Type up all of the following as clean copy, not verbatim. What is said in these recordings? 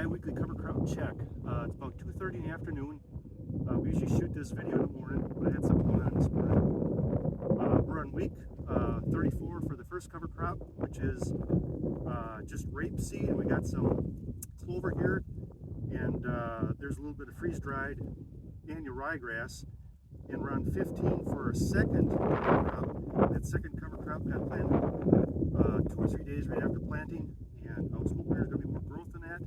bi-weekly cover crop check. It's about 2:30 in the afternoon. We usually shoot this video in the morning, but I had something going on this morning. We're on week 34 for the first cover crop, which is just rapeseed, and we got some clover here, and there's a little bit of freeze-dried annual ryegrass, and we're on 15 for our second cover crop. That second cover crop got planted 2 or 3 days right after planting, and I was hoping there's going to be more growth in that,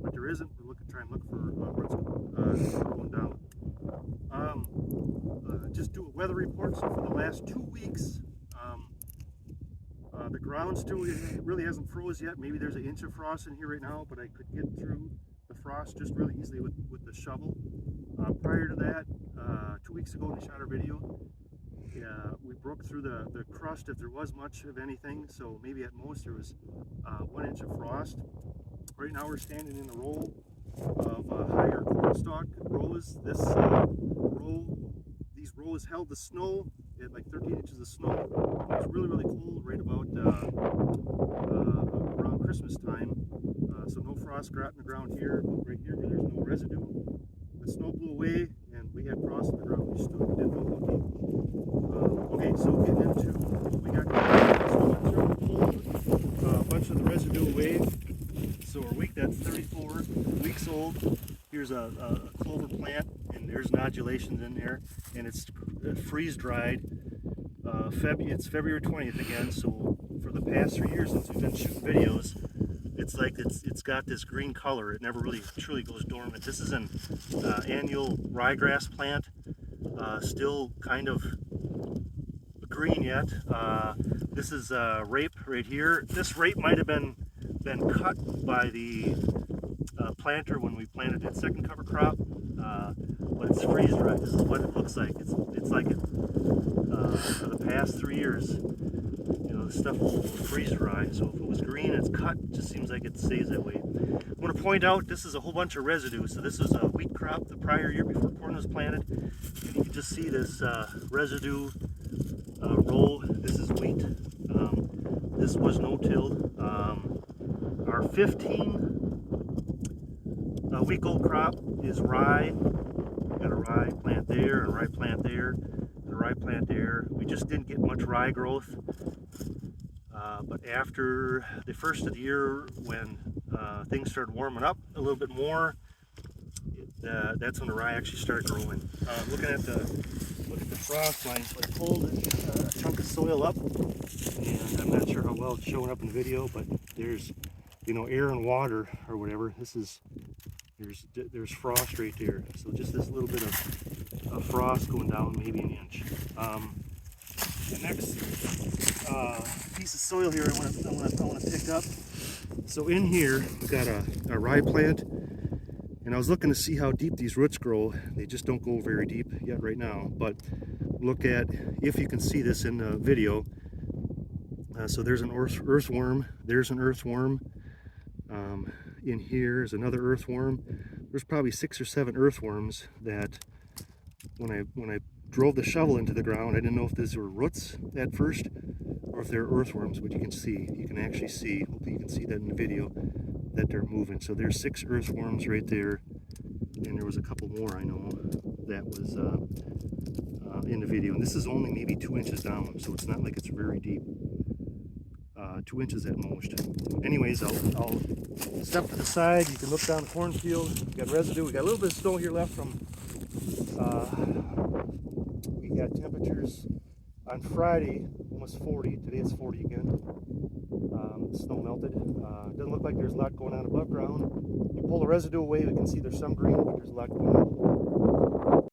but there isn't. We're trying to look for roots going down. Just do a weather report. So for the last 2 weeks, the ground still really hasn't froze yet. Maybe there's an inch of frost in here right now, but I could get through the frost just really easily with the shovel. Prior to that, 2 weeks ago when we shot our video, we broke through the crust if there was much of anything, so maybe at most there was 1 inch of frost. Right now we're standing in a row of higher cornstalk rows. These rows held the snow. They had like 13 inches of snow. It was really, really cold right about around Christmas time. So no frost got in the ground here, but right here where there's no residue. The snow blew away and we had frost in the ground. We stood, we didn't know looking. Okay, so getting into what we got going. A bunch of the residue away. So our week, that's 34 weeks old. Here's a clover plant, and there's nodulations in there, and it's freeze-dried. It's February 20th again, so for the past 3 years since we've been shooting videos, it's like it's got this green color. It never really truly goes dormant. This is an annual ryegrass plant, still kind of green yet. This is rape right here. This rape might have been cut by the planter when we planted that second cover crop, but it's freeze dried. This is what it looks like. It's like it for the past 3 years. You know, the stuff will freeze dry. So if it was green, it's cut. It just seems like it stays that way. I want to point out this is a whole bunch of residue. So this is a wheat crop the prior year before corn was planted, and you can just see this residue roll. This is wheat. This was no-tilled. Our 15-week-old crop is rye. Got a rye plant there, and a rye plant there, and a rye plant there. We just didn't get much rye growth. But after the first of the year, when things started warming up a little bit more, that's when the rye actually started growing. Look at the frost line. So I pulled a chunk of soil up, and I'm not sure how well it's showing up in the video, but there's, you know, air and water or whatever. There's frost right there. So just this little bit of frost going down, maybe an inch. The next piece of soil here I want to pick up. So in here we've got a rye plant, and I was looking to see how deep these roots grow. They just don't go very deep yet right now, but look at, if you can see this in the video. So there's an earthworm. There's an earthworm. In here is another earthworm. There's probably 6 or 7 earthworms that when I drove the shovel into the ground, I didn't know if these were roots at first or if they're earthworms, but you can actually see, hopefully you can see that in the video, that they're moving. So there's 6 earthworms right there, and there was a couple more I know that was in the video, and this is only maybe 2 inches down, so it's not like it's very deep. 2 inches at most. Anyways, I'll step to the side. You can look down the cornfield. We got residue. We got a little bit of snow here left from. We got temperatures on Friday almost 40. Today it's 40 again. The snow melted. Doesn't look like there's a lot going on above ground. You pull the residue away, we can see there's some green, but there's a lot going on.